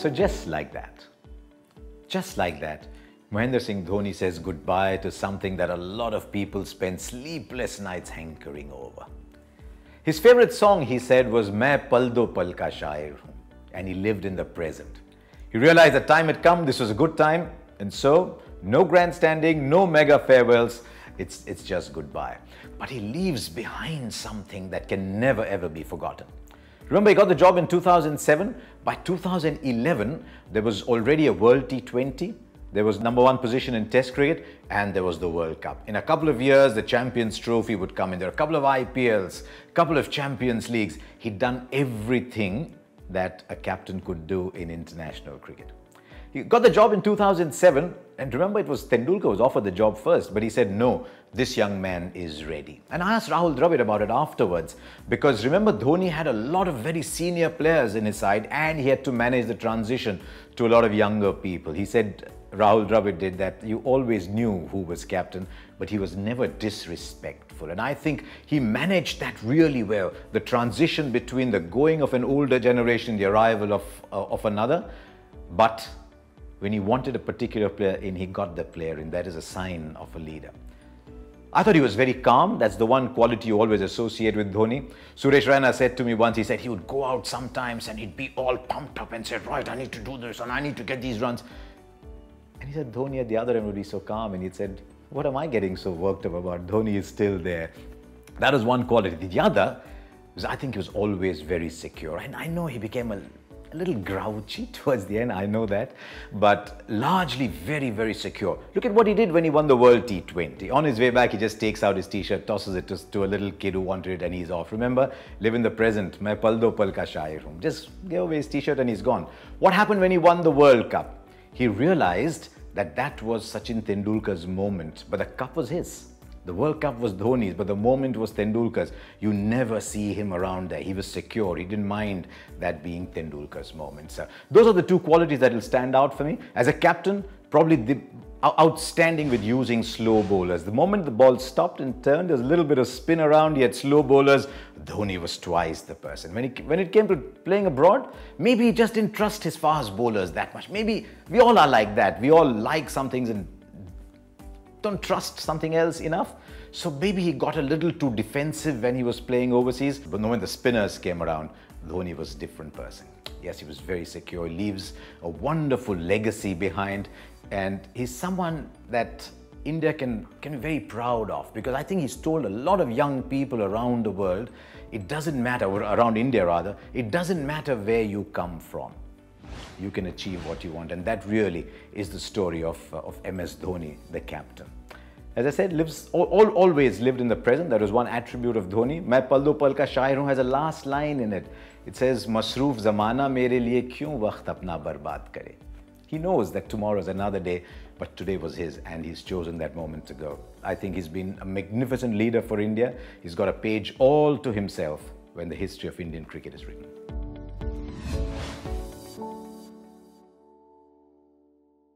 So just like that, Mahendra Singh Dhoni says goodbye to something that a lot of people spend sleepless nights hankering over. His favorite song, he said, was Main Pal Do Pal Ka Shair Hoon, and he lived in the present. He realized the time had come, this was a good time, and so no grandstanding, no mega farewells, it's just goodbye. But he leaves behind something that can never ever be forgotten. Remember, he got the job in 2007. By 2011, there was already a World T20. There was #1 position in Test cricket, and there was the World Cup. In a couple of years, the Champions Trophy would come in. There were a couple of IPLs, a couple of Champions Leagues. He'd done everything that a captain could do in international cricket. He got the job in 2007, and remember, it was Tendulkar who was offered the job first, but he said, no, this young man is ready. And I asked Rahul Dravid about it afterwards, because remember, Dhoni had a lot of very senior players in his side, and he had to manage the transition to a lot of younger people. He said, Rahul Dravid did that. You always knew who was captain, but he was never disrespectful. And I think he managed that really well. The transition between the going of an older generation, the arrival of another. But when he wanted a particular player in, he got the player in. That is a sign of a leader. I thought he was very calm. That's the one quality you always associate with Dhoni. Suresh Raina said to me once, he said he would go out sometimes and he'd be all pumped up and said, right, I need to do this and I need to get these runs. And he said Dhoni at the other end would be so calm, and he said, what am I getting so worked up about? Dhoni is still there. That was one quality. The other was, I think he was always very secure. And I know he became a little grouchy towards the end, I know that, but largely very, very secure. Look at what he did when he won the World T20. On his way back, he just takes out his t-shirt, tosses it to a little kid who wanted it, and he's off. Remember, live in the present. Main pal do pal ka shair hoon. Just give away his t-shirt and he's gone. What happened when he won the World Cup? He realized that that was Sachin Tendulkar's moment, but the cup was his. The World Cup was Dhoni's, but the moment was Tendulkar's. You never see him around there. He was secure. He didn't mind that being Tendulkar's moment. So those are the two qualities that will stand out for me. As a captain, probably outstanding with using slow bowlers. The moment the ball stopped and turned, there's a little bit of spin around. He had slow bowlers. Dhoni was twice the person. When it came to playing abroad, maybe he just didn't trust his fast bowlers that much. Maybe we all are like that. We all like some things and don't trust something else enough. So maybe he got a little too defensive when he was playing overseas. But when the spinners came around, Dhoni was a different person. Yes, he was very secure. He leaves a wonderful legacy behind. And he's someone that India can be very proud of, because I think he's told a lot of young people around the world, it doesn't matter, or around India rather, it doesn't matter where you come from. You can achieve what you want, and that really is the story of MS Dhoni, the captain. As I said, always lived in the present. That was one attribute of Dhoni. Main pal do pal ka shair hoon has a last line in it. It says, Masroof zamana mere liye kyun waqt apna barbad kare. He knows that tomorrow is another day, but today was his, and he's chosen that moment to go. I think he's been a magnificent leader for India. He's got a page all to himself when the history of Indian cricket is written.